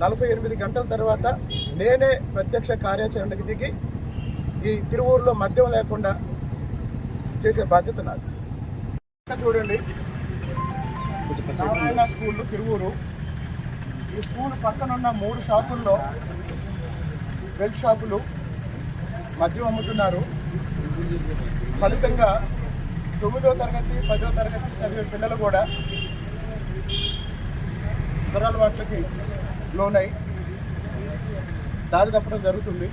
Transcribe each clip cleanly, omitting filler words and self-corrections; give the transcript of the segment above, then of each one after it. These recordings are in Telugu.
48 గంటల తర్వాత నేనే ప్రత్యక్ష కార్యాచరణకు దిగి ఈ తిరువూరులో మద్యం లేకుండా చేసే బాధ్యత నాది. చూడండి, నారాయణ స్కూల్ తిరువూరు. ఈ స్కూల్ పక్కనున్న 3 షాపుల్లో బెల్ట్ షాపులు మద్యం అమ్ముతున్నారు. ఫలితంగా 9వ తరగతి 10వ తరగతి చదివే పిల్లలు కూడా దురలవాట్లకి లోనై దారి తప్పడం జరుగుతుంది.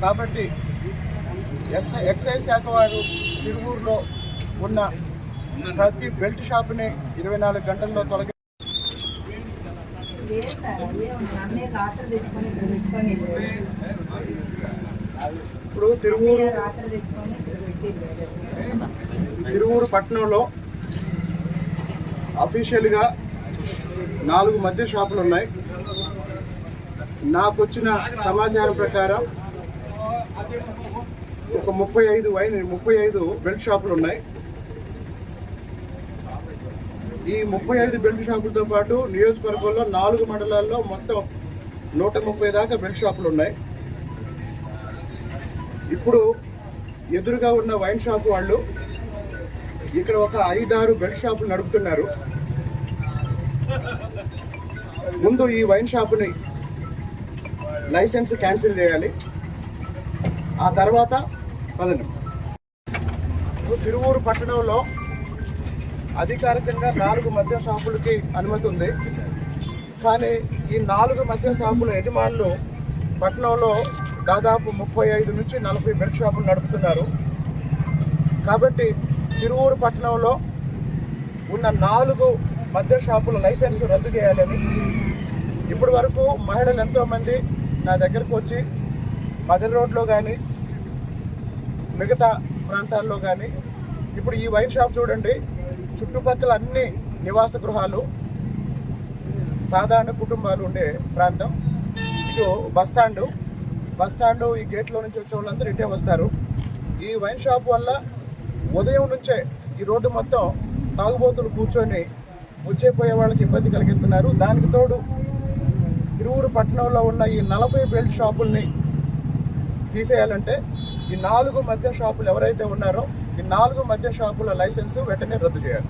కాబట్టి ఎక్సైజ్ శాఖ వారు తిరువూరులో ఉన్న ప్రతి బెల్ట్ షాపుని 24 గంటల్లో తొలగి ఇప్పుడు తిరువూరు పట్టణంలో అఫీషియల్గా 4 మద్య షాపులు ఉన్నాయి. నాకు వచ్చిన సమాచారం ప్రకారం ఒక 35 బెల్ట్ షాపులు ఉన్నాయి. ఈ 35 బెల్ట్ షాపులతో పాటు నియోజకవర్గంలో 4 మండలాల్లో మొత్తం 130 దాకా బెల్ట్ షాపులు ఉన్నాయి. ఇప్పుడు ఎదురుగా ఉన్న వైన్ షాపు వాళ్ళు ఇక్కడ ఒక 5-6 బెల్ట్ షాపులు నడుపుతున్నారు. ముందు ఈ వైన్ షాపుని లైసెన్స్ క్యాన్సిల్ చేయాలి. ఆ తర్వాత పదండి. తిరువూరు పట్టణంలో అధికారికంగా 4 మద్యం షాపులకి అనుమతి ఉంది. కానీ ఈ 4 మద్యం షాపుల యజమానులు పట్టణంలో దాదాపు 35 నుంచి 40 బెల్ట్ షాపులు నడుపుతున్నారు. కాబట్టి తిరువూరు పట్టణంలో ఉన్న 4 మద్యం షాపుల లైసెన్స్ రద్దు చేయాలని ఇప్పటి వరకు మహిళలు ఎంతోమంది నా దగ్గరకు వచ్చి మదర్ రోడ్లో కానీ మిగతా ప్రాంతాల్లో కానీ, ఇప్పుడు ఈ వైన్ షాప్ చూడండి, చుట్టుపక్కల అన్ని నివాస గృహాలు, సాధారణ కుటుంబాలు ఉండే ప్రాంతం. ఇటు బస్టాండు ఈ గేట్లో నుంచి వచ్చే వాళ్ళందరూ ఇటే వస్తారు. ఈ వైన్ షాప్ వల్ల ఉదయం నుంచే ఈ రోడ్డు మొత్తం తాగుబోతులు కూర్చొని వచ్చేపోయే వాళ్ళకి ఇబ్బంది కలిగిస్తున్నారు. దానికి తోడు తిరువూరు పట్టణంలో ఉన్న ఈ 40 బెల్ట్ షాపుల్ని తీసేయాలంటే ఈ 4 మద్యం షాపులు ఎవరైతే ఉన్నారో ఈ 4 మద్యం షాపుల లైసెన్స్ వెంటనే రద్దు చేయాలి.